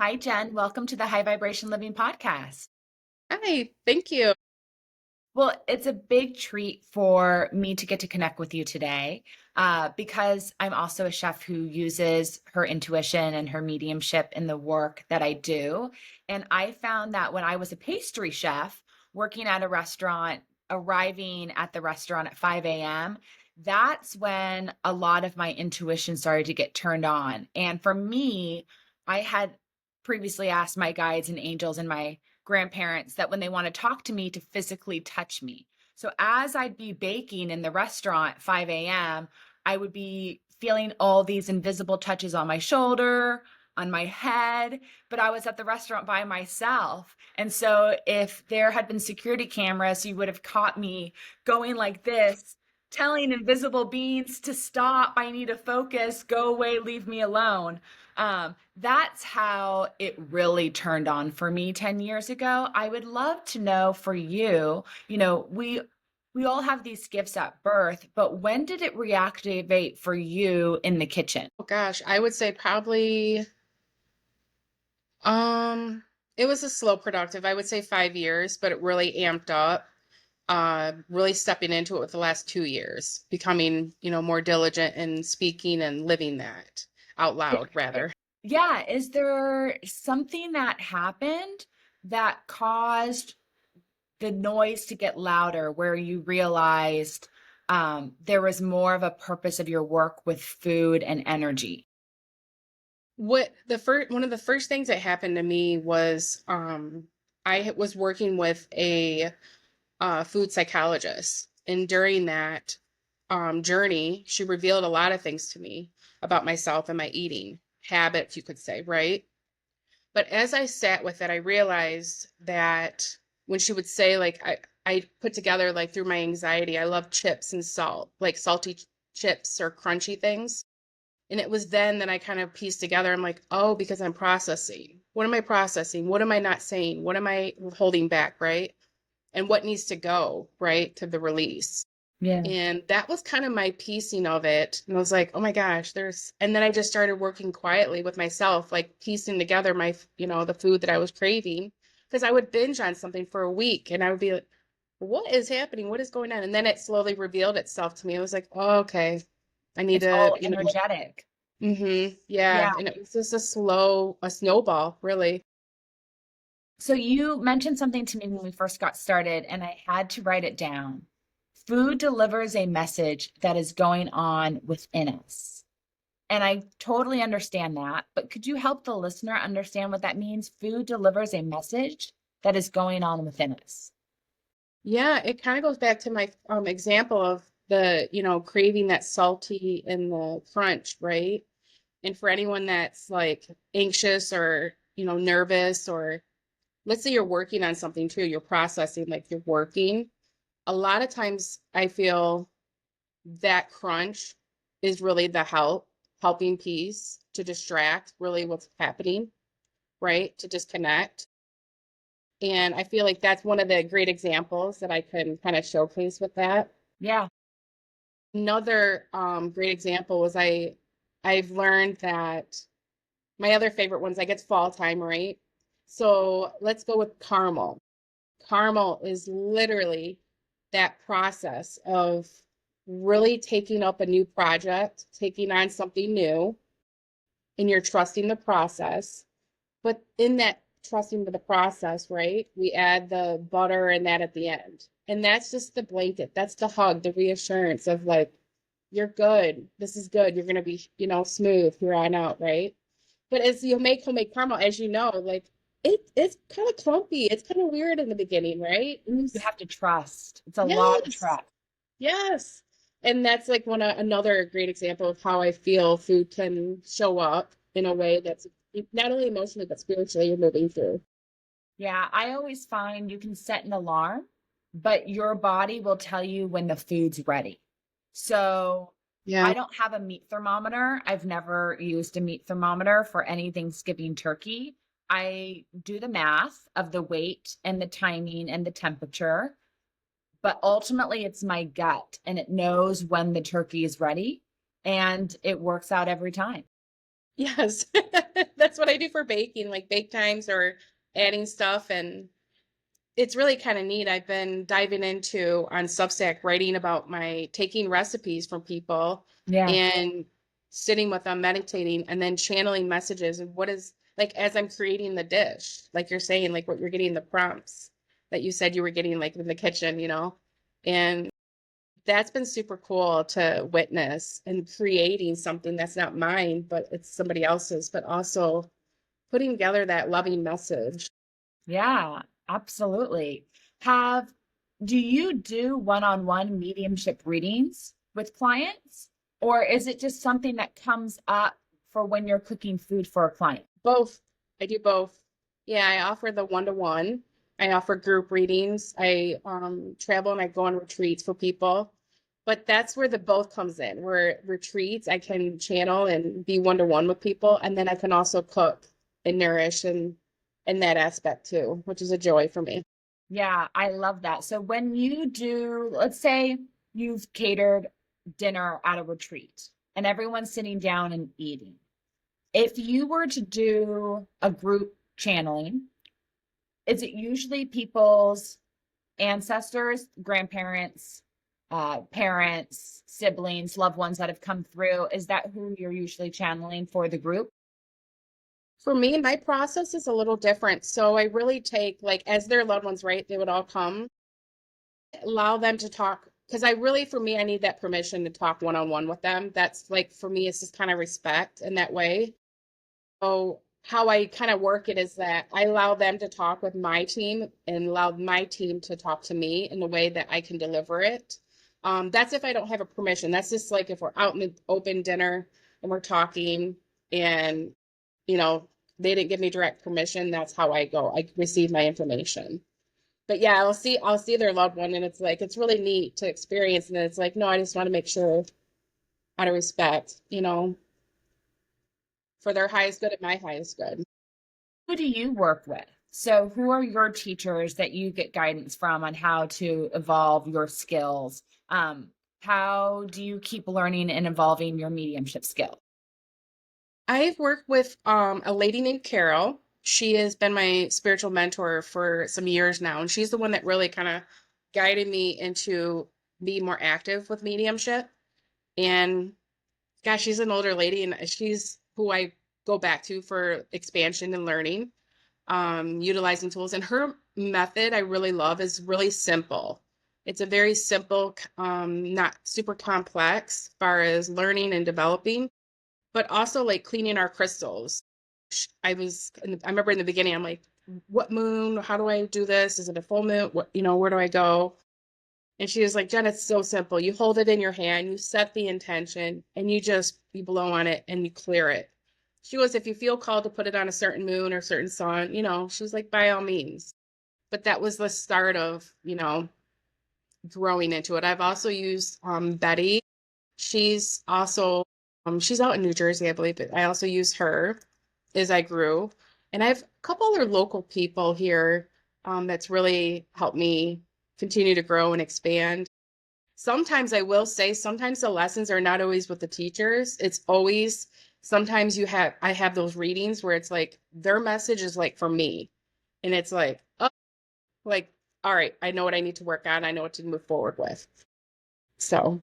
Hi, Jen. Welcome to the High Vibration Living Podcast. Hi, thank you. Well, it's a big treat for me to get to connect with you today because I'm also a chef who uses her intuition and her mediumship in the work that I do. And I found that when I was a pastry chef working at a restaurant, arriving at the restaurant at 5 a.m., that's when a lot of my intuition started to get turned on. And for me, I had previously asked my guides and angels and my grandparents that when they want to talk to me to physically touch me. So as I'd be baking in the restaurant 5 a.m., I would be feeling all these invisible touches on my shoulder, on my head, but I was at the restaurant by myself. And so if there had been security cameras, you would have caught me going like this, telling invisible beings to stop. I need to focus, go away, leave me alone. That's how it really turned on for me 10 years ago. I would love to know for you, we all have these gifts at birth, but when did it reactivate for you in the kitchen? Oh gosh, I would say probably um it was a slow productive. I would say 5 years, but it really amped up. Really stepping into it with the last 2 years, becoming, more diligent in speaking and living that out loud rather. Yeah, is there something that happened that caused the noise to get louder where you realized there was more of a purpose of your work with food and energy? One of the first things that happened to me was was working with a food psychologist. And during that journey, she revealed a lot of things to me about myself and my eating habits, you could say, right? But as I sat with it, I realized that when she would say, like, I put together, like, through my anxiety, I love chips and salt, like salty chips or crunchy things. And it was then that I kind of pieced together, I'm like, oh, because I'm processing. What am I processing? What am I not saying? What am I holding back, right? And what needs to go, right, to the release. Yeah. And that was kind of my piecing of it. And I was like, oh my gosh, and then I just started working quietly with myself, like piecing together the food that I was craving. Because I would binge on something for a week and I would be like, what is happening? What is going on? And then it slowly revealed itself to me. I was like, oh, okay, I need It's to, all energetic. yeah. Yeah. And it was just a snowball, really. So you mentioned something to me when we first got started, and I had to write it down. Food delivers a message that is going on within us. And I totally understand that, but could you help the listener understand what that means? Food delivers a message that is going on within us. Yeah, it kind of goes back to my example of craving that salty and the crunch, right? And for anyone that's like anxious or, nervous, or let's say you're working on something too, you're processing, like you're working. A lot of times I feel that crunch is really the helping piece to distract really what's happening, right? To disconnect. And I feel like that's one of the great examples that I can kind of showcase with that. Yeah. Another great example was I've learned that my other favorite ones, like it's fall time, right? So let's go with caramel. Caramel is literally that process of really taking up a new project, taking on something new, and you're trusting the process. But in that trusting the process, right, we add the butter and that at the end. And that's just the blanket. That's the hug, the reassurance of like, you're good. This is good. You're going to be, smooth here on out, right? But as you make homemade caramel, as you know, like it's kind of clumpy. It's kind of weird in the beginning, right? You have to trust. It's a lot of Yes, trust. yes. And that's like another great example of how I feel food can show up in a way that's not only emotionally but spiritually you're moving through. Yeah, I always find you can set an alarm, but your body will tell you when the food's ready. So I Yeah. don't have a meat thermometer. I've never used a meat thermometer for any Thanksgiving turkey. I do the math of the weight and the timing and the temperature, but ultimately it's my gut and it knows when the turkey is ready and it works out every time. Yes. That's what I do for baking, like bake times or adding stuff. And it's really kind of neat. I've been diving into on Substack writing about my taking recipes from people Yeah. and sitting with them, meditating, and then channeling messages and what is like as I'm creating the dish, like you're saying, like what you're getting the prompts that you said you were getting like in the kitchen, you know? And that's been super cool to witness and creating something that's not mine, but it's somebody else's, but also putting together that loving message. Yeah, absolutely. Have do you do one-on-one mediumship readings with clients, or is it just something that comes up for when you're cooking food for a client? Both. I do both. Yeah, I offer the one-to-one. I offer group readings. I travel and I go on retreats for people. But that's where the both comes in. Where retreats, I can channel and be one-to-one with people, and then I can also cook and nourish and in that aspect too, which is a joy for me. Yeah, I love that. So when you do, let's say you've catered dinner at a retreat and everyone's sitting down and eating. If you were to do a group channeling, is it usually people's ancestors, grandparents, parents, siblings, loved ones that have come through? Is that who you're usually channeling for the group? For me, my process is a little different. So I really take like as their loved ones, right? They would all come, allow them to talk because I really, for me, I need that permission to talk one on one with them. That's like for me, it's just kind of respect in that way. So how I kind of work it is that I allow them to talk with my team and allow my team to talk to me in the way that I can deliver it. That's if I don't have a permission. That's just like if we're out in the open dinner and we're talking and, you know, they didn't give me direct permission. That's how I go. I receive my information. But yeah, I'll see their loved one and it's like, it's really neat to experience. And it's like, no, I just want to make sure out of respect, for their highest good and my highest good. Who do you work with? So, who are your teachers that you get guidance from on how to evolve your skills? How do you keep learning and evolving your mediumship skill? I've worked with a lady named Carol. She has been my spiritual mentor for some years now, and she's the one that really kind of guided me into being more active with mediumship. And gosh, she's an older lady, and she's who I go back to for expansion and learning, utilizing tools. And her method I really love is really simple. It's a very simple, not super complex as far as learning and developing but also like cleaning our crystals. I remember in the beginning, I'm like, what moon? How do I do this? Is it a full moon? Where do I go? And she was like, Jen, it's so simple. You hold it in your hand, you set the intention, and you blow on it and you clear it. She goes, if you feel called to put it on a certain moon or certain sun, she was like, by all means. But that was the start of, growing into it. I've also used Betty. She's also she's out in New Jersey, I believe, but I also used her as I grew. And I have a couple other local people here that's really helped me continue to grow and expand. Sometimes I will say sometimes the lessons are not always with the teachers. It's always sometimes I have those readings where it's like their message is like for me. And it's like, oh, like, all right, I know what I need to work on. I know what to move forward with. So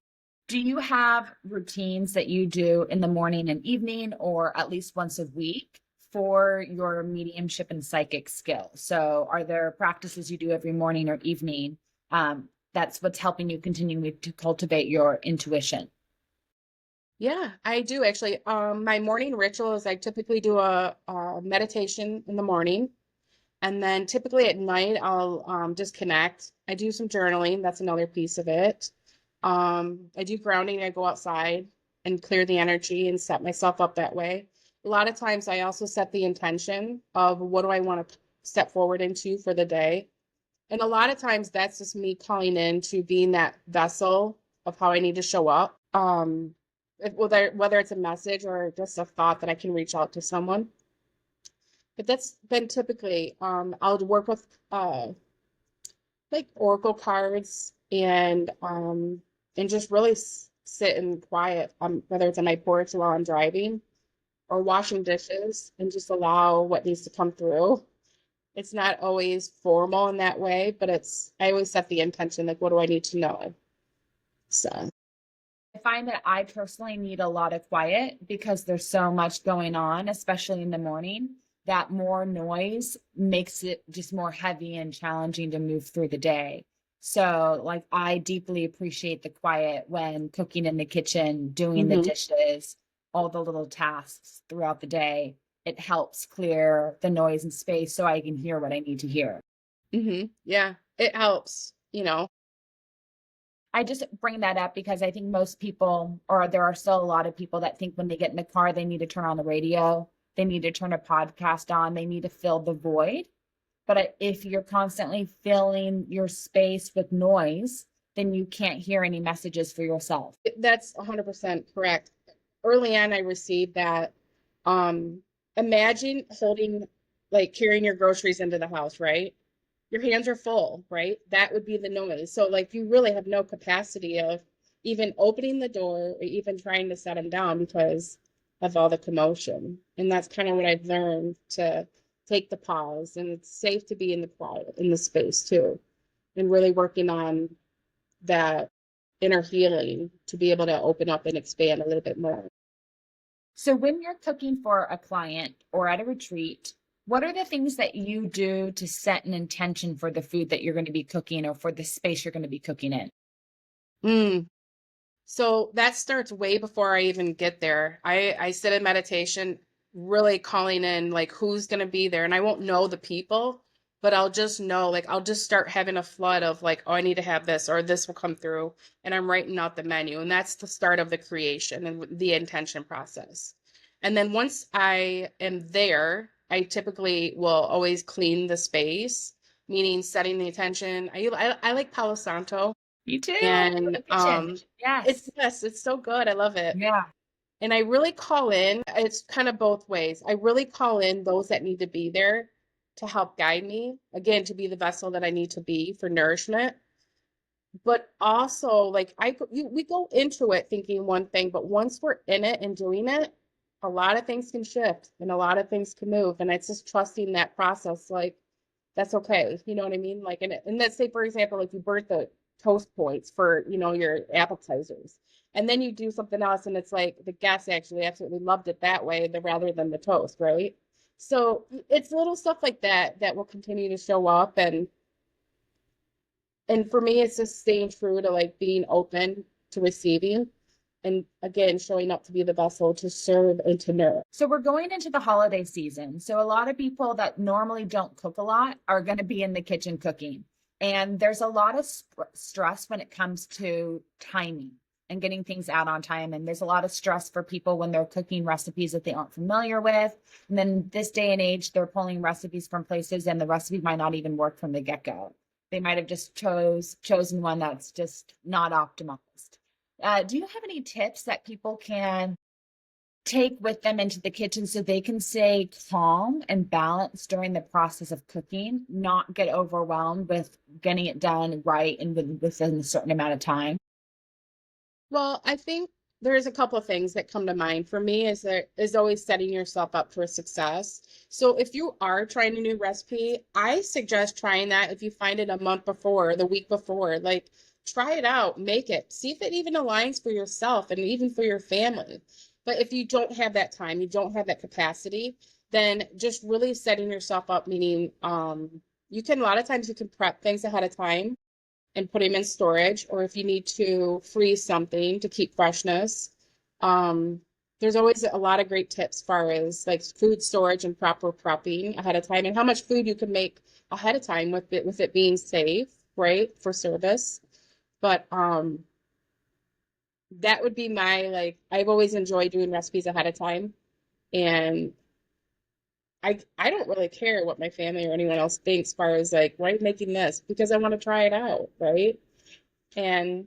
Do you have routines that you do in the morning and evening, or at least once a week for your mediumship and psychic skill? So, are there practices you do every morning or evening? That's what's helping you continue to cultivate your intuition. yeah, I do actually. My morning ritual is I typically do a meditation in the morning, and then typically at night I'll disconnect. I do some journaling. That's another piece of it. I do grounding. I go outside and clear the energy and set myself up that way. A lot of times I also set the intention of what do I want to step forward into for the day. And a lot of times that's just me calling in to being that vessel of how I need to show up. Whether it's a message or just a thought that I can reach out to someone. But that's been typically I'll work with like oracle cards and just really sit in quiet whether it's on my porch while I'm driving or washing dishes and just allow what needs to come through. It's not always formal in that way, but I always set the intention, like, what do I need to know? So, I find that I personally need a lot of quiet because there's so much going on, especially in the morning, that more noise makes it just more heavy and challenging to move through the day. So, like, I deeply appreciate the quiet when cooking in the kitchen, doing the hmm dishes, all the little tasks throughout the day. It helps clear the noise and space so I can hear what I need to hear. yeah, it helps, you know. I just bring that up because I think most people, or there are still a lot of people that think when they get in the car, they need to turn on the radio, they need to turn a podcast on, they need to fill the void. But if you're constantly filling your space with noise, then you can't hear any messages for yourself. That's 100% correct. Early on, I received that. Um, Imagine holding, like, carrying your groceries into the house, right? Your hands are full, right? That would be the noise. So, like, you really have no capacity of even opening the door or even trying to set them down because of all the commotion. And that's kind of what I've learned, to take the pause, and it's safe to be in the quiet, in the space too, and really working on that inner healing to be able to open up and expand a little bit more. So when you're cooking for a client or at a retreat, what are the things that you do to set an intention for the food that you're going to be cooking or for the space you're going to be cooking in? Mm. So that starts way before I even get there. I sit in meditation, really calling in like who's going to be there. And I won't know the people, but I'll just know, like, I'll just start having a flood of like, oh, I need to have this or this will come through. And I'm writing out the menu. And that's the start of the creation and the intention process. And then once I am there, I typically will always clean the space, meaning setting the intention. I like Palo Santo. You too. For And the kitchen. it's, Yes. yes, it's so good. I love it. Yeah. And I really call in, it's kind of both ways. I really call in those that need to be there to help guide me, again, to be the vessel that I need to be for nourishment. But also, like, we go into it thinking one thing, but once we're in it and doing it, a lot of things can shift and a lot of things can move. And it's just trusting that process. Like, that's okay. You know what I mean? Like, and let's say, for example, like, you burnt the toast points for, your appetizers. And then you do something else and it's like the guests actually absolutely loved it that way, rather than the toast, right? So it's little stuff like that that will continue to show up. And for me, it's just staying true to, like, being open to receiving, and again, showing up to be the vessel to serve and to nourish. So we're going into the holiday season. So a lot of people that normally don't cook a lot are going to be in the kitchen cooking. And there's a lot of stress when it comes to timing and getting things out on time. And there's a lot of stress for people when they're cooking recipes that they aren't familiar with. And then this day and age, they're pulling recipes from places and the recipe might not even work from the get-go. They might have just chosen one that's just not optimized. Do you have any tips that people can take with them into the kitchen so they can stay calm and balanced during the process of cooking, not get overwhelmed with getting it done right and within a certain amount of time? Well, I think there's a couple of things that come to mind for me. Is always setting yourself up for success. So if you are trying a new recipe, I suggest trying that if you find it a month before, the week before. Like, try it out, make it, see if it even aligns for yourself and even for your family. But if you don't have that time, you don't have that capacity, then just really setting yourself up, meaning you can, a lot of times you can prep things ahead of time and put them in storage, or if you need to freeze something to keep freshness. Um, there's always a lot of great tips as far as like food storage and proper prepping ahead of time, and how much food you can make ahead of time with it being safe, right, for service. But that would be my, like, I've always enjoyed doing recipes ahead of time, and I don't really care what my family or anyone else thinks as far as like, why are you making this? Because I want to try it out, right? And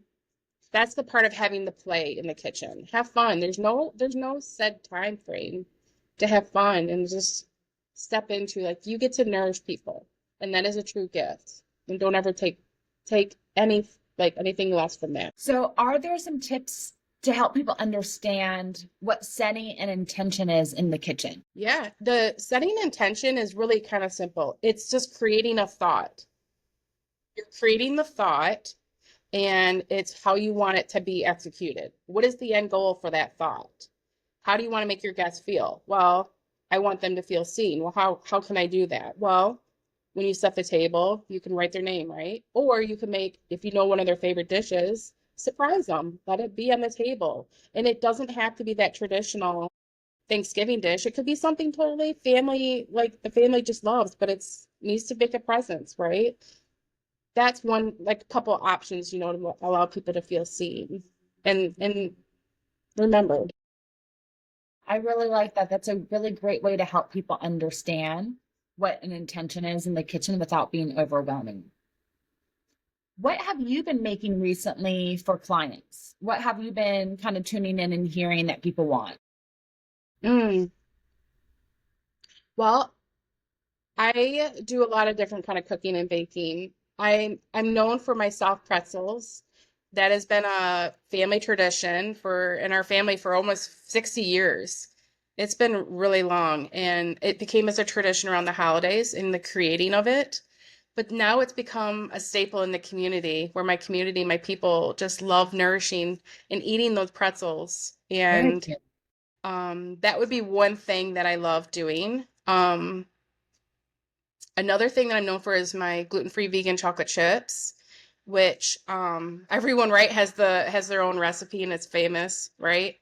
that's the part of having the play in the kitchen. Have fun. There's no set time frame to have fun and just step into, like, you get to nourish people, and that is a true gift. And don't ever take anything less from that. So, are there some tips to help people understand what setting an intention is in the kitchen. Yeah, the setting intention is really kind of simple. It's just creating a thought. You're creating the thought, and it's how you want it to be executed. What is the end goal for that thought? How do you want to make your guests feel? Well, I want them to feel seen. Well, how can I do that? Well, when you set the table, you can write their name, right? Or you can make, if you know one of their favorite dishes, surprise them. Let it be on the table. And it doesn't have to be that traditional Thanksgiving dish. It could be something totally family, like the family just loves, but it's needs to make a presence, right? That's one, like a couple options, to allow people to feel seen and remembered. I really like that. That's a really great way to help people understand what an intention is in the kitchen without being overwhelming. What have you been making recently for clients? What have you been kind of tuning in and hearing that people want? Mm. Well, I do a lot of different kind of cooking and baking. I'm known for my soft pretzels. That has been a family tradition for in our family for almost 60 years. It's been really long, and it became as a tradition around the holidays in the creating of it. But now it's become a staple in the community where my community, my people just love nourishing and eating those pretzels. Very And good. that would be one thing that I love doing. Another thing that I'm known for is my gluten-free vegan chocolate chips, which everyone, right, has their own recipe and it's famous, right?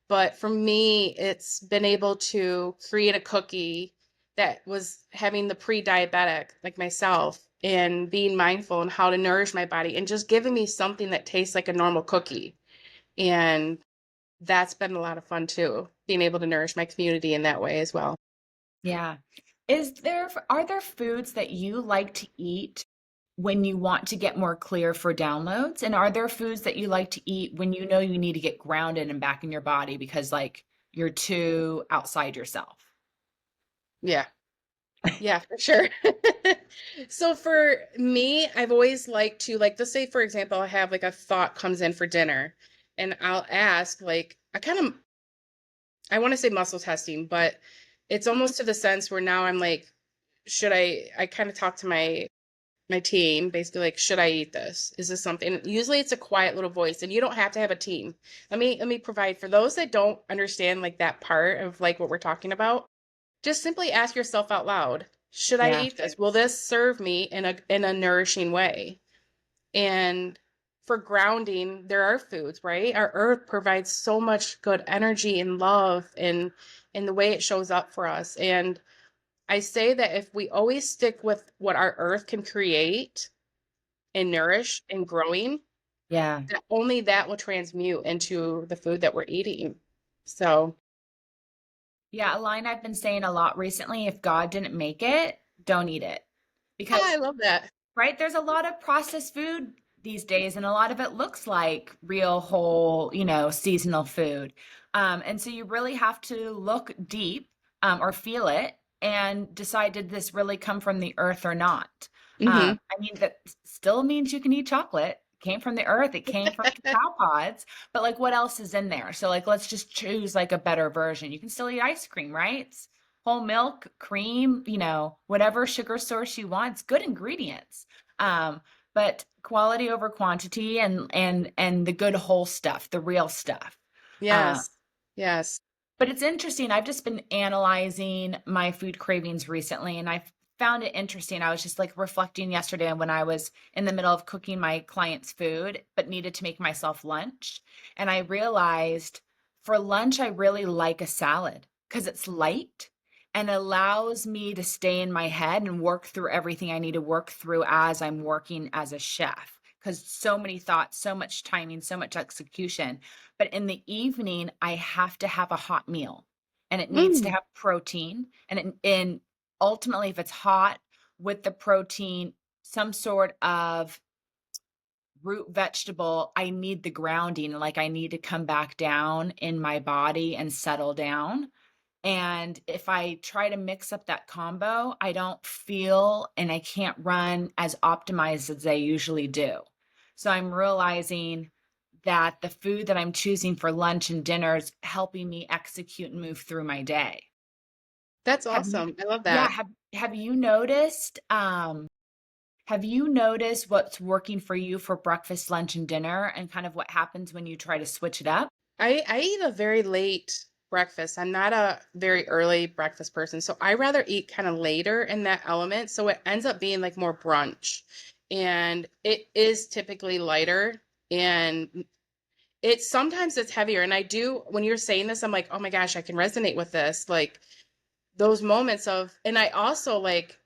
But for me, it's been able to create a cookie that was having the pre-diabetic like myself and being mindful and how to nourish my body and just giving me something that tastes like a normal cookie. And that's been a lot of fun too, being able to nourish my community in that way as well. Yeah. Are there foods that you like to eat when you want to get more clear for downloads? And are there foods that you like to eat when you know you need to get grounded and back in your body because like you're too outside yourself? Yeah. Yeah, for sure. So for me, I've always liked to like, let's say for example, I have like a thought comes in for dinner and I'll ask like I want to say muscle testing, but it's almost to the sense where now I'm like, should I kind of talk to my team basically like, should I eat this? Is this something? Usually it's a quiet little voice and you don't have to have a team. Let me provide for those that don't understand like that part of like what we're talking about. Just simply ask yourself out loud, should I Yeah. eat this? Will this serve me in a nourishing way? And for grounding, there are foods, right? Our earth provides so much good energy and love and in the way it shows up for us. And I say that if we always stick with what our earth can create and nourish and growing, Yeah. that only that will transmute into the food that we're eating. So, Yeah, a line I've been saying a lot recently, if God didn't make it, don't eat it. yeah, I Because, love that. right, there's a lot of processed food these days, and a lot of it looks like real whole, seasonal food. And so you really have to look deep, or feel it and decide, did this really come from the earth or not? Hmm. I mean, that still means you can eat chocolate. It came from the earth, it came from cacao pods, but like what else is in there? So like let's just choose like a better version. You can still eat ice cream, right? It's whole milk, cream, whatever sugar source you want. It's good ingredients. Um, but quality over quantity and the good whole stuff, the real stuff. Uh, Yes. Yes. but it's interesting. I've just been analyzing my food cravings recently, and I found it interesting. I was just like reflecting yesterday when I was in the middle of cooking my client's food, but needed to make myself lunch. And I realized for lunch, I really like a salad because it's light and allows me to stay in my head and work through everything I need to work through as I'm working as a chef. Because so many thoughts, so much timing, so much execution. But in the evening, I have to have a hot meal and it needs to Mm. have protein. And ultimately, if it's hot with the protein, some sort of root vegetable, I need the grounding. Like I need to come back down in my body and settle down. And if I try to mix up that combo, I don't feel and I can't run as optimized as I usually do. So I'm realizing that the food that I'm choosing for lunch and dinner is helping me execute and move through my day. That's Have you awesome. I love Yeah, that. have you noticed what's working for you for breakfast, lunch, and dinner and kind of what happens when you try to switch it up? I eat a very late breakfast. I'm not a very early breakfast person, so I rather eat kind of later in that element. So it ends up being like more brunch, and it is typically lighter, and it's heavier. And I do, when you're saying this, I'm like, oh my gosh, I can resonate with this. Like those moments of, and I also like,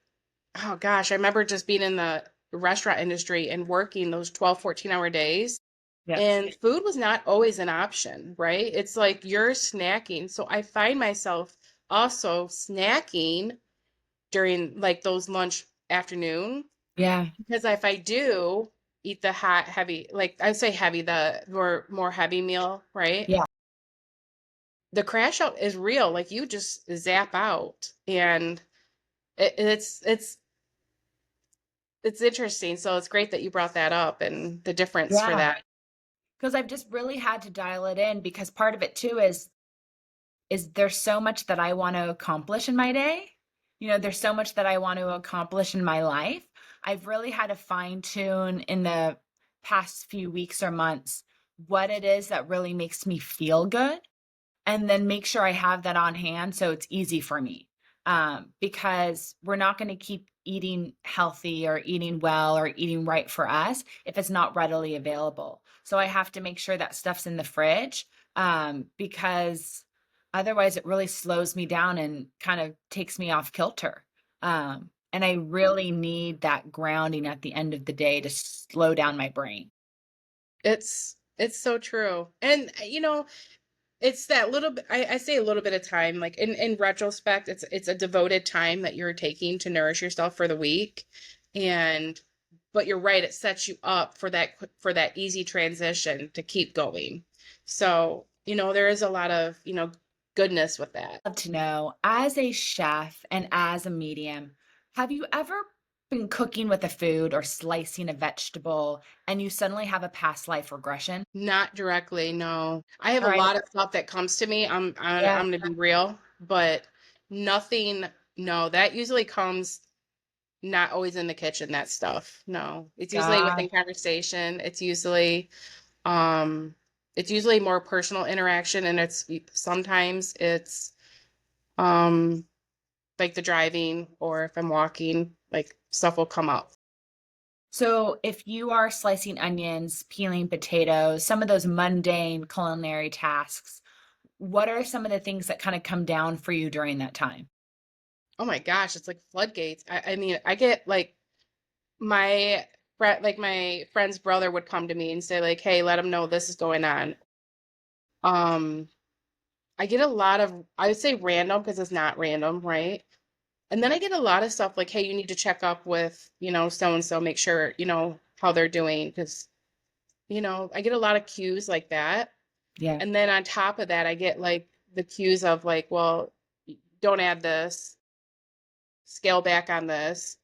oh gosh, I remember just being in the restaurant industry and working those 12, 14-hour days. Yes. And food was not always an option, right? It's like you're snacking. So I find myself also snacking during like those lunch afternoon, Yeah. because if I do eat the hot, heavy, like I say heavy, the more heavy meal, right? Yeah. The crash out is real. Like you just zap out, and it's interesting. So it's great that you brought that up and the difference for Yeah. that. Because I've just really had to dial it in because part of it too is there's so much that I want to accomplish in my day. There's so much that I want to accomplish in my life. I've really had to fine tune in the past few weeks or months what it is that really makes me feel good and then make sure I have that on hand so it's easy for me. Because we're not going to keep eating healthy or eating well or eating right for us if it's not readily available. So I have to make sure that stuff's in the fridge, because otherwise it really slows me down and kind of takes me off kilter. And I really need that grounding at the end of the day to slow down my brain. It's so true. And it's that little bit, I say a little bit of time, like in retrospect, it's a devoted time that you're taking to nourish yourself for the week. And but you're right, it sets you up for that easy transition to keep going. So, there is a lot of, goodness with that. Love to know, as a chef and as a medium, have you ever been cooking with a food or slicing a vegetable and you suddenly have a past life regression? Not directly, no. I have All a right. lot of stuff that comes to me. Yeah. I'm gonna be real, but nothing. No, that usually comes not always in the kitchen, that stuff. No. It's usually God. within conversation. Um it's usually more personal interaction, and sometimes it's um like the driving, or if I'm walking, like stuff will come up. So if you are slicing onions, peeling potatoes, some of those mundane culinary tasks, what are some of the things that kind of come down for you during that time? Oh my gosh, it's like floodgates. I mean, I get like my friend's brother would come to me and say like, "Hey, let him know this is going on." Um I get a lot of, I would say random because it's not random, right? And then I get a lot of stuff like, hey, you need to check up with, so and so, make sure, how they're doing. Because, I get a lot of cues like that. Yeah. And then on top of that, I get like the cues of like, well, don't add this, scale back on this.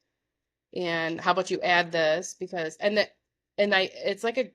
And how about you add this? It's like a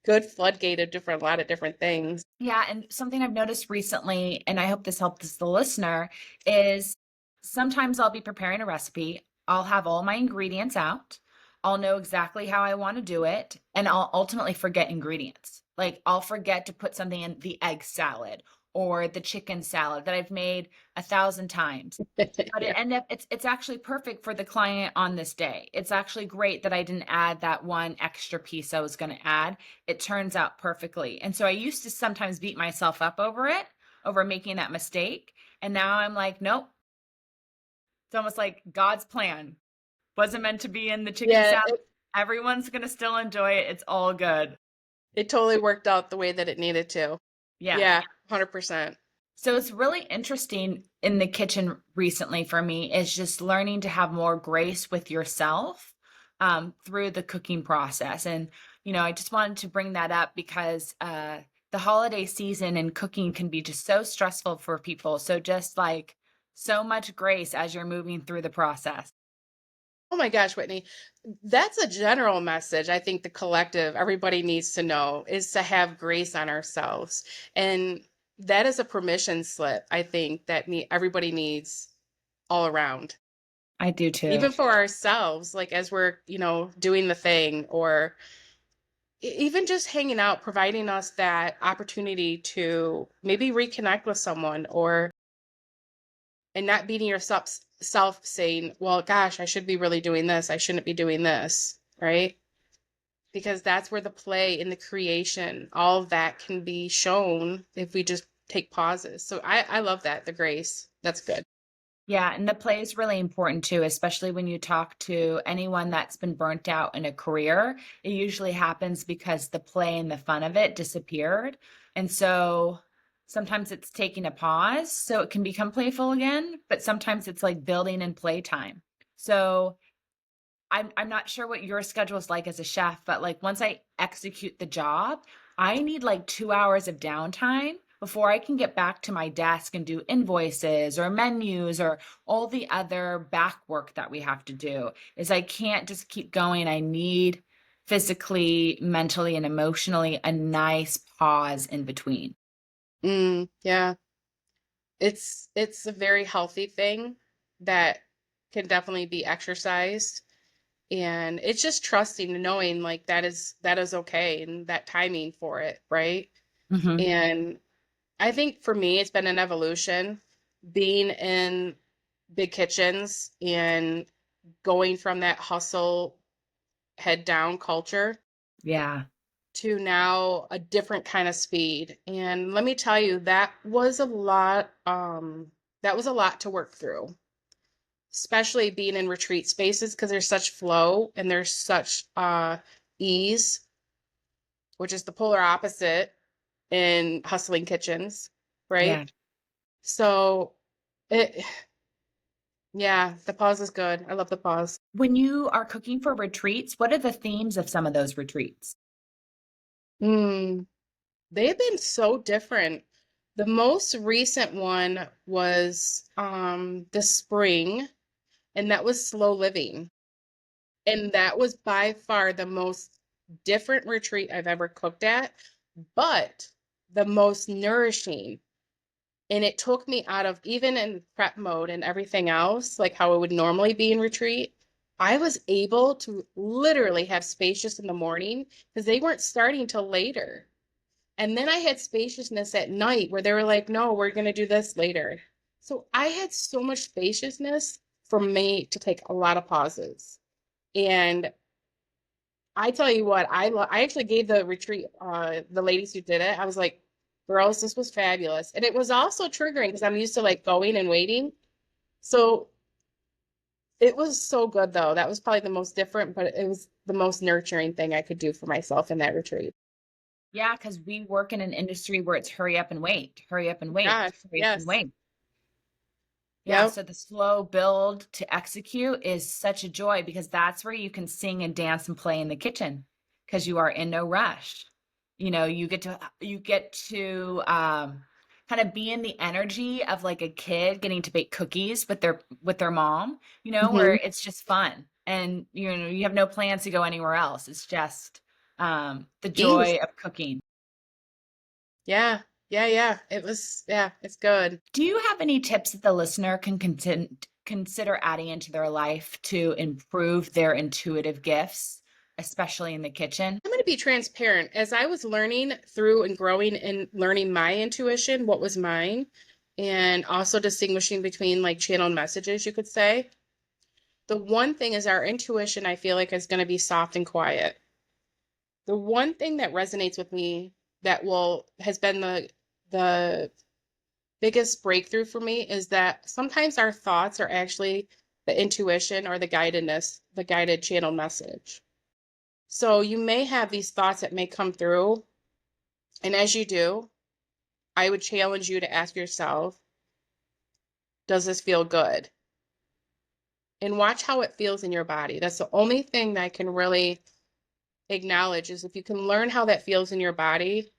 good floodgate of a lot of different things. Yeah, and something I've noticed recently, and I hope this helps the listener, is sometimes I'll be preparing a recipe. I'll have all my ingredients out. I'll know exactly how I want to do it, and I'll ultimately forget ingredients. Like I'll forget to put something in the egg salad or the chicken salad that I've made 1,000 times. But it Yeah. end up it's actually perfect for the client on this day. It's actually great that I didn't add that one extra piece I was gonna add. It turns out perfectly. And so I used to sometimes beat myself up over it, over making that mistake. And now I'm like, nope. It's almost like God's plan wasn't meant to be in the chicken Yeah, salad. Everyone's gonna still enjoy it. It's all good. it totally worked out the way that it needed to. Yeah. Yeah, 100%. So it's really interesting in the kitchen recently for me is just learning to have more grace with yourself, through the cooking process. And, I just wanted to bring that up because the holiday season and cooking can be just so stressful for people. So just like so much grace as you're moving through the process. Oh my gosh, Whitney. That's a general message. I think the collective, everybody needs to know is to have grace on ourselves. And that is a permission slip, I think, that everybody needs all around. I do too. Even for ourselves, like as we're, doing the thing or even just hanging out, providing us that opportunity to maybe reconnect with someone or and not beating yourself self saying, well, gosh, I should be really doing this. I shouldn't be doing this, right? Because that's where the play and the creation, all of that can be shown if we just take pauses. So I love that, the grace. That's good. Yeah, and the play is really important too, especially when you talk to anyone that's been burnt out in a career. It usually happens because the play and the fun of it disappeared. And so sometimes it's taking a pause so it can become playful again, but sometimes it's like building in playtime. So I'm not sure what your schedule is like as a chef, but like once I execute the job, I need like 2 hours of downtime before I can get back to my desk and do invoices or menus or all the other back work that we have to do. Is I can't just keep going. I need physically, mentally, and emotionally a nice pause in between. Yeah. It's a very healthy thing that can definitely be exercised. And it's just trusting and knowing like that is okay and that timing for it, right? Hmm. And I think for me, it's been an evolution being in big kitchens and going from that hustle, head down culture Yeah. to now a different kind of speed. And let me tell you, that was a lot to work through, especially being in retreat spaces because there's such flow and there's such ease, which is the polar opposite in hustling kitchens, right? Yeah. So it yeah, the pause is good. I love the pause. When you are cooking for retreats, what are the themes of some of those retreats? Mm, they've been so different. The most recent one was this spring, and that was slow living. And that was by far the most different retreat I've ever cooked at, but the most nourishing. And it took me out of even in prep mode and everything else, like how it would normally be in retreat. I was able to literally have spacious in the morning because they weren't starting till later. And then I had spaciousness at night where they were like, no, we're going to do this later. So I had so much spaciousness for me to take a lot of pauses. And I tell you what, I actually gave the retreat, the ladies who did it, I was like, girls, this was fabulous. And it was also triggering because I'm used to like going and waiting. So it was so good though. That was probably the most different, but it was the most nurturing thing I could do for myself in that retreat. Yeah, because we work in an industry where it's hurry up and wait, hurry up and wait, Gosh, hurry up and yes. wait. Yeah, Yep. so the slow build to execute is such a joy because that's where you can sing and dance and play in the kitchen because you are in no rush. You get to kind of be in the energy of like a kid getting to bake cookies with their mom, where Hmm. it's just fun and you have no plans to go anywhere else. It's just the Ease. joy of cooking. Yeah. Yeah. Yeah. Yeah, it's good. Do you have any tips that the listener can consider adding into their life to improve their intuitive gifts, especially in the kitchen? I'm going to be transparent. As I was learning through and growing and learning my intuition, what was mine, and also distinguishing between like channeled messages, you could say. The one thing is our intuition, I feel like, is going to be soft and quiet. The one thing that resonates with me that will has been the biggest breakthrough for me is that sometimes our thoughts are actually the intuition or the guided channel message. So you may have these thoughts that may come through, and as you do, I would challenge you to ask yourself, does this feel good? And watch how it feels in your body. That's the only thing that I can really acknowledge is if you can learn how that feels in your body.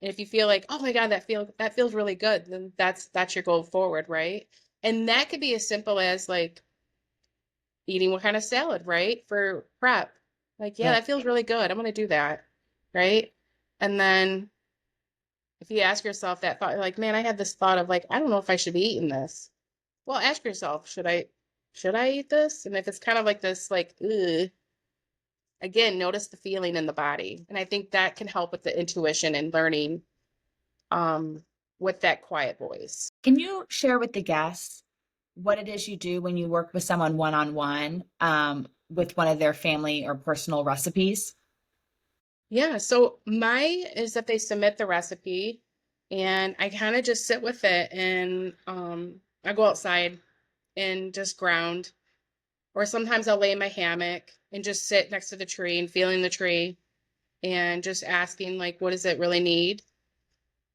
And if you feel like, oh my God, that feels really good, then that's your goal forward, right? And that could be as simple as like eating what kind of salad, right? For prep. Like, yeah, Yeah. that feels really good. I'm gonna do that, right? And then if you ask yourself that thought, like, man, I had this thought of like, I don't know if I should be eating this. Well, ask yourself, should I eat this? And if it's kind of like this, like, ugh, again, notice the feeling in the body. And I think that can help with the intuition and learning um with that quiet voice. Can you share with the guests what it is you do when you work with someone one on one with one of their family or personal recipes? Yeah, so my is that they submit the recipe and I kind of just sit with it and I go outside and just ground. Or sometimes I'll lay in my hammock and just sit next to the tree and feeling the tree and just asking like what does it really need?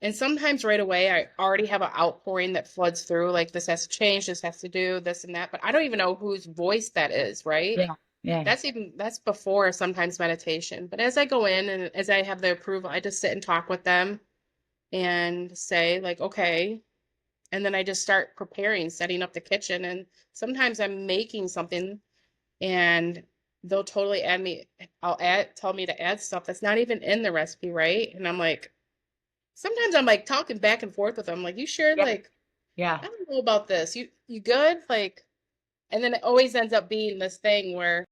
And sometimes right away I already have an outpouring that floods through like this has to change, this has to do this and that, but I don't even know whose voice that is, right? Yeah. Yeah. That's before sometimes meditation. But as I go in and as I have the approval, I just sit and talk with them and say like, okay. And then I just start preparing, setting up the kitchen. And sometimes I'm making something and they'll totally tell me to add stuff that's not even in the recipe, right? And I'm like, sometimes I'm like talking back and forth with them, like, you sure? Yeah. Like, Yeah. I don't know about this. You good? Like, and then it always ends up being this thing where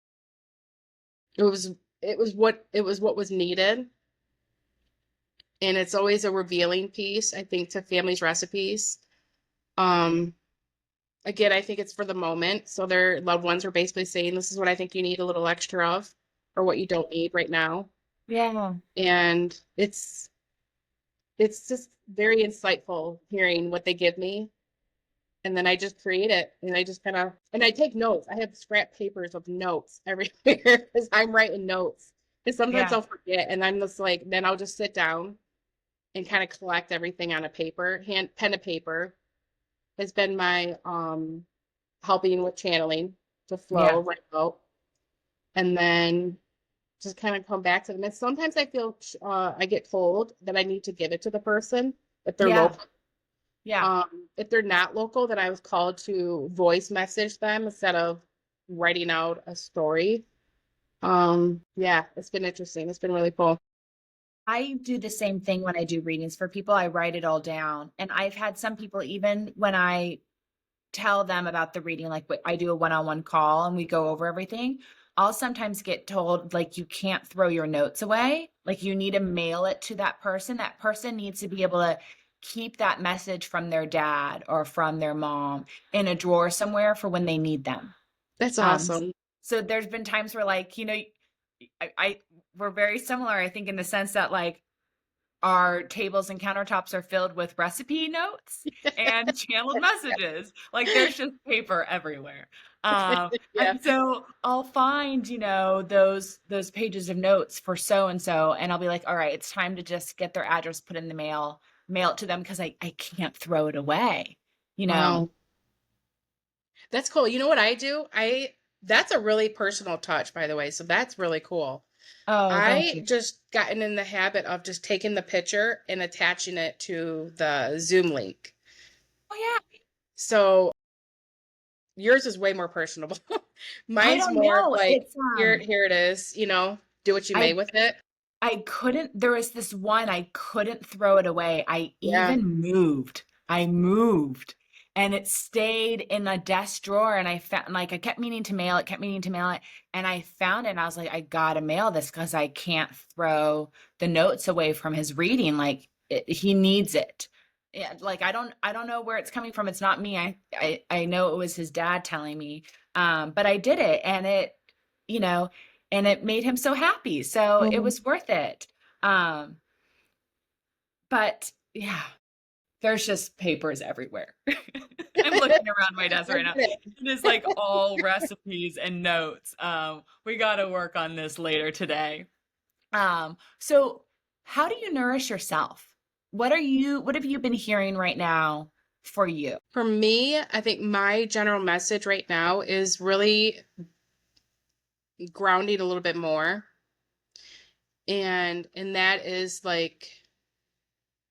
it was it was what was needed. And it's always a revealing piece, I think, to families' recipes. Um, Again, I think it's for the moment. So their loved ones are basically saying, this is what I think you need a little extra of, or what you don't need right now. Yeah. And it's just very insightful hearing what they give me. And then I just create it and I just kind of and I take notes. I have scrap papers of notes everywhere because I'm writing notes. And sometimes Yeah. I'll forget and I'm just like then I'll just sit down and kind of collect everything on a paper. Hand pen to paper has been my helping with channeling to Yeah. flow right out. And then just kind of come back to them. And sometimes I feel I get told that I need to give it to the person if they're Yeah. local. Yeah. If they're not local, then I was called to voice message them instead of writing out a story. Yeah, it's been interesting. It's been really cool. I do the same thing when I do readings for people. I write it all down. And I've had some people, even when I tell them about the reading, like I do a one-on-one call and we go over everything, I'll sometimes get told like you can't throw your notes away. Like you need to mail it to that person. That person needs to be able to keep that message from their dad or from their mom in a drawer somewhere for when they need them. That's Um, awesome. so there's been times where like, I we're very similar, I think, in the sense that like our tables and countertops are filled with recipe notes and channeled messages. Like there's just paper everywhere. Yeah. And so I'll find, those pages of notes for so and so, and I'll be like, all right, it's time to just get their address put in the mail it to them because I can't throw it away, you know. Wow. That's cool. You know what I do? I That's a really personal touch, by the way. So that's really cool. Oh, thank I you. just gotten in the habit of just taking the picture and attaching it to the Zoom link. Oh yeah. So yours is way more personable. I Mine's don't more of know. like, It's here it is, do what you may I with it. I couldn't, there was this one, I couldn't throw it away. Yeah. I moved and it stayed in a desk drawer and I found like, I kept meaning to mail it, kept meaning to mail it. And I found it and I was like, I gotta mail this because I can't throw the notes away from his reading. Like he needs it. Yeah, like I don't know where it's coming from. It's not me. I know it was his dad telling me. But I did it you know, and it made him so happy. So it Mhm. was worth it. Um, but yeah, there's just papers everywhere. I'm looking around my desk I right now. get it. It is like all recipes and notes. We got to work on this later today. So how do you nourish yourself? What have you been hearing right now for you? For me, I think my general message right now is really grounding a little bit more. And that is like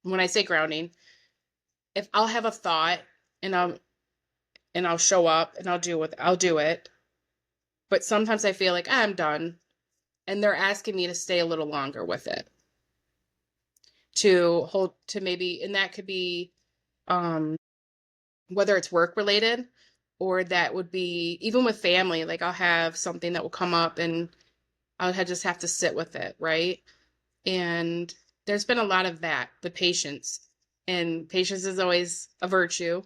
when I say grounding, if I'll have a thought and I'll show up and I'll do it. but sometimes I feel like I'm done, and they're asking me to stay a little longer with it, to hold, to maybe, and that could be um whether it's work related, or that would be even with family. Like I'll have something that will come up and just have to sit with it, right? And there's been a lot of that, the patience. And patience is always a virtue.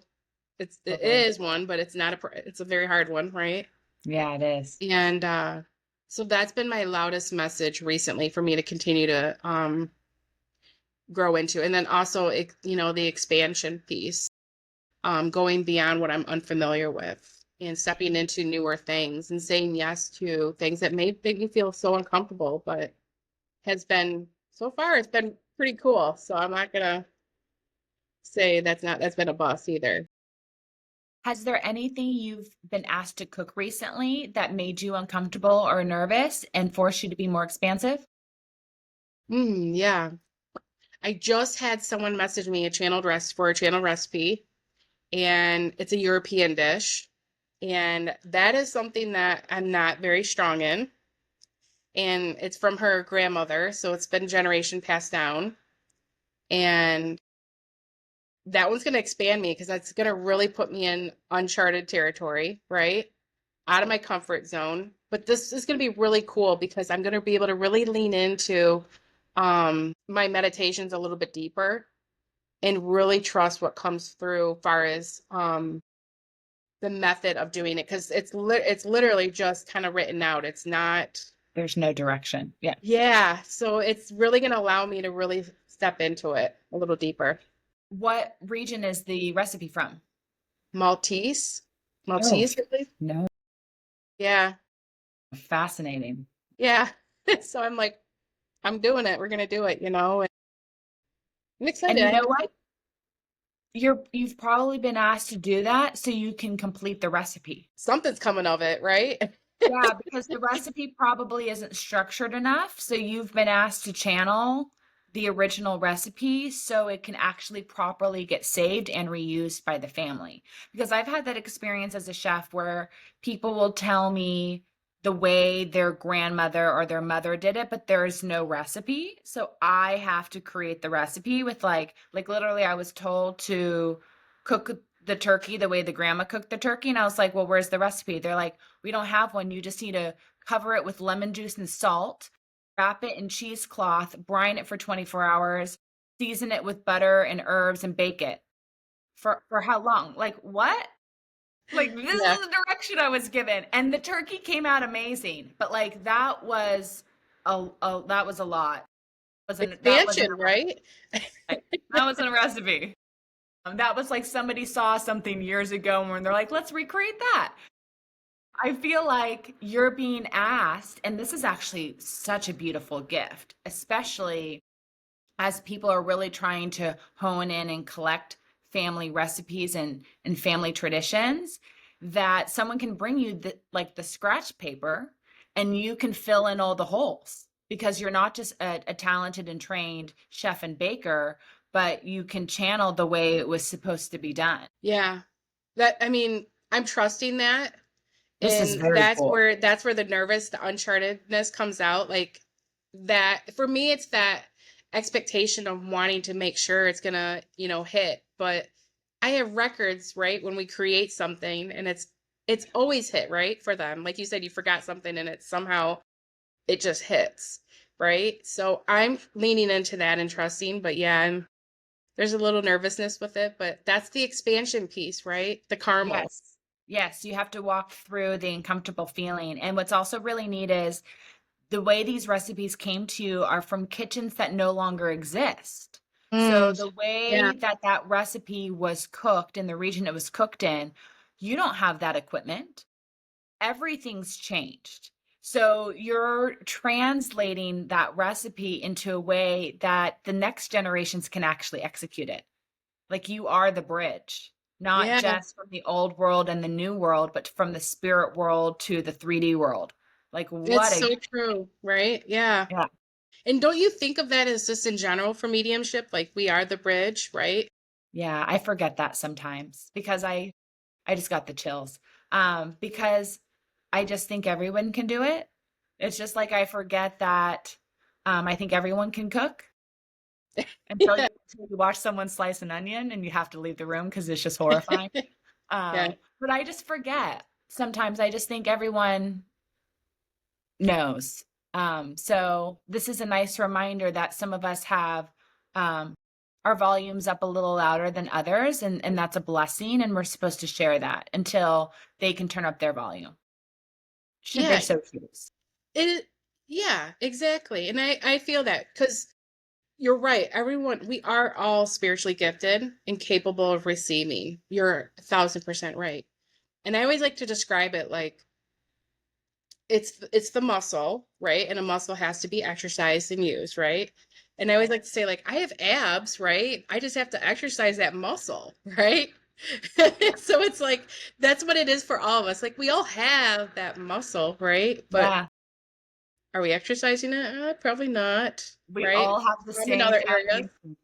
It Totally. is one, but it's not it's a very hard one, right? Yeah, it is. And so that's been my loudest message recently for me to continue to grow into. And then also the expansion piece, going beyond what I'm unfamiliar with and stepping into newer things and saying yes to things that may make me feel so uncomfortable, but has been, so far it's been pretty cool. So I'm not gonna say that's been a bust either. Has there anything you've been asked to cook recently that made you uncomfortable or nervous and forced you to be more expansive? Yeah. I just had someone message me a channel recipe, and it's a European dish. And that is something that I'm not very strong in. And it's from her grandmother, so it's been generation passed down. And that one's going to expand me because that's going to really put me in uncharted territory, right? Out of my comfort zone. But this is going to be really cool because I'm going to be able to really lean into my meditations a little bit deeper and really trust what comes through far as the method of doing it, because it's literally just kind of written out. It's not. There's no direction. Yeah. Yeah, so it's really going to allow me to really step into it a little deeper. What region is the recipe from? Maltese. Oh, Maltese, I believe. no. Yeah. Fascinating. Yeah. So I'm like, I'm doing it. We're gonna do it, and I'm And excited. you know what? You've probably been asked to do that so you can complete the recipe. Something's coming of it, right? Yeah, because the recipe probably isn't structured enough. So you've been asked to channel the original recipe so it can actually properly get saved and reused by the family. Because I've had that experience as a chef where people will tell me the way their grandmother or their mother did it, but there's no recipe. So I have to create the recipe with like literally I was told to cook the turkey the way the grandma cooked the turkey. And I was like, well, where's the recipe? They're like, we don't have one. You just need to cover it with lemon juice and salt, wrap it in cheesecloth, brine it for 24 hours, season it with butter and herbs, and bake it. For how long? Like what? Like this Yeah. is the direction I was given, and the turkey came out amazing. But like that was that was a lot. That wasn't Expansion, right? that wasn't a recipe. That was like somebody saw something years ago and they're like, let's recreate that. I feel like you're being asked, and this is actually such a beautiful gift, especially as people are really trying to hone in and collect family recipes and family traditions, that someone can bring you the scratch paper and you can fill in all the holes because you're not just a talented and trained chef and baker, but you can channel the way it was supposed to be done. Yeah. I mean, I'm trusting that. This is And very cool. that's where the unchartedness comes out. Like that for me, it's that expectation of wanting to make sure it's gonna, hit. But I have records, right? When we create something and it's always hit, right? For them. Like you said, you forgot something and it just hits, right? So I'm leaning into that and trusting, but yeah, there's a little nervousness with it, but that's the expansion piece, right? The caramel. Yes. Yes, you have to walk through the uncomfortable feeling. And what's also really neat is the way these recipes came to you are from kitchens that no longer exist. So Mm, the yeah. way that that recipe was cooked in the region it was cooked in, you don't have that equipment. Everything's changed. So you're translating that recipe into a way that the next generations can actually execute it. Like you are the bridge, not Yeah. just from the old world and the new world, but from the spirit world to the 3D world. Like It's what a so true, right? Yeah. yeah. And don't you think of that as just in general for mediumship? Like we are the bridge, right? Yeah, I forget that sometimes because I just got the chills. Because I just think everyone can do it. It's just like I forget that I think everyone can cook Yeah. until you watch someone slice an onion and you have to leave the room because it's just horrifying. Yeah. But I just forget. Sometimes I just think everyone knows. So this is a nice reminder that some of us have um, our volumes up a little louder than others, and that's a blessing, and we're supposed to share that until they can turn up their volume, should they Yeah. so choose. It, yeah, exactly. And I feel that because you're right. Everyone, we are all spiritually gifted and capable of receiving. You're 1,000% right. And I always like to describe it like it's the muscle, right? And a muscle has to be exercised and used, right? And I always like to say, like, I have abs, right? I just have to exercise that muscle, right? So it's like that's what it is for all of us. Like we all have that muscle, right? But Yeah, are we exercising it? Probably not, we right? all have the Probably in same other areas. foundation.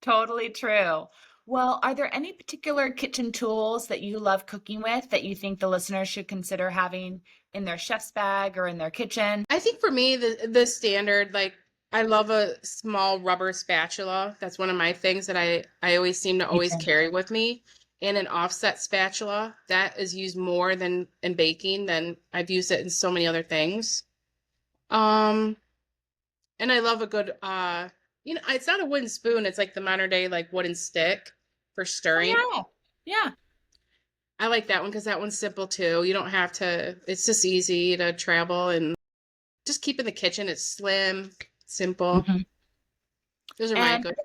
Totally true. Well, are there any particular kitchen tools that you love cooking with that you think the listeners should consider having in their chef's bag or in their kitchen? I think for me, the standard, like I love a small rubber spatula. That's one of my things that I always seem to Me always too. carry with me. And an offset spatula that is used more than in baking than I've used it in so many other things. Um, and I love a good it's not a wooden spoon, it's like the modern day like wooden stick for Oh stirring. yeah. Yeah. I like that one because that one's simple too. You don't have to, it's just easy to travel and just keep in the kitchen. It's slim, simple. Mhm. Those are my And good.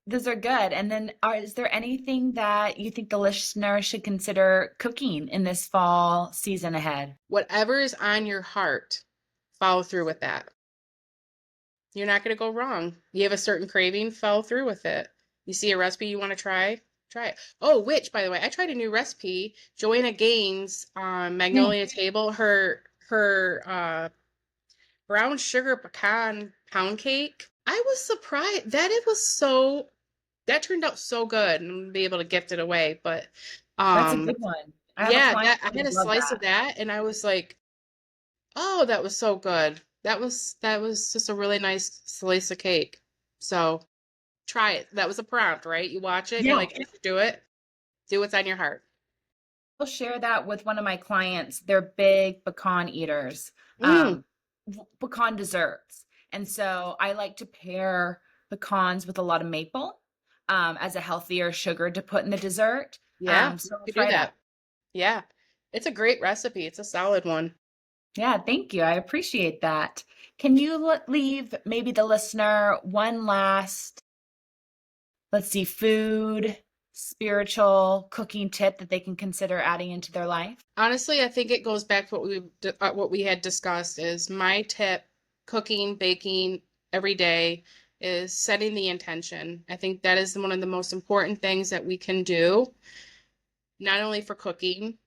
those are good. And then is there anything that you think the listener should consider cooking in this fall season ahead? Whatever is on your heart, follow through with that. You're not going to go wrong. You have a certain craving, follow through with it. You see a recipe you want to try it. Oh, which, by the way, I tried a new recipe. Joanna Gaines on Mm, Magnolia Table, her brown sugar pecan pound cake. I was surprised that it was so that turned out so good and I'm gonna be able to gift it away. But that's a um good one. I have a yeah, client that I who had would a love slice of that. that and I was like, oh, that was so good. That was just a really nice slice of cake. So try it. That was a prompt, right? You watch it and you're Yeah. like, "I should do it. Do what's on your heart." I'll share that with one of my clients. They're big pecan eaters, Mm, pecan desserts. And so I like to pair pecans with a lot of maple as a healthier sugar to put in the dessert. yeah, So I'll you do try that. that. Yeah. It's a great recipe. It's a solid one. Yeah, thank you. I appreciate that. Can you leave maybe the listener one last, let's see, food, spiritual cooking tip that they can consider adding into their life? Honestly, I think it goes back to what we had discussed is my tip, cooking, baking every day is setting the intention. I think that is one of the most important things that we can do, not only for cooking,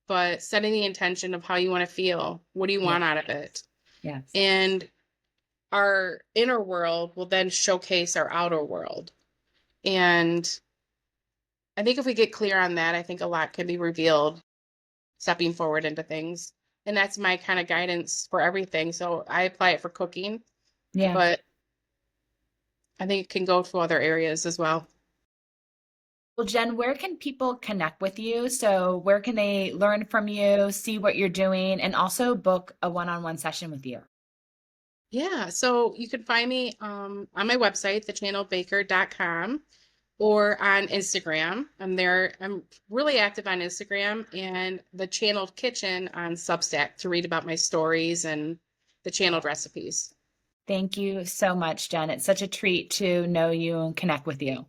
but setting the intention of how you want to feel. What do you Yeah. want out of it? Yes. And our inner world will then showcase our outer world. And I think if we get clear on that, I think a lot can be revealed stepping forward into things. And that's my kind of guidance for everything. So I apply it for cooking, Yeah. but I think it can go to other areas as well. Well, Jen, where can people connect with you? So, where can they learn from you, see what you're doing, and also book a one-on-one session with you? Yeah, so you can find me on my website, thechannelbaker.com, or on Instagram. I'm there. I'm really active on Instagram and the Channeled Kitchen on Substack to read about my stories and the channeled recipes. Thank you so much, Jen. It's such a treat to know you and connect with you.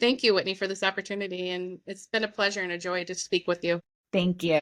Thank you, Whitney, for this opportunity. And it's been a pleasure and a joy to speak with you. Thank you.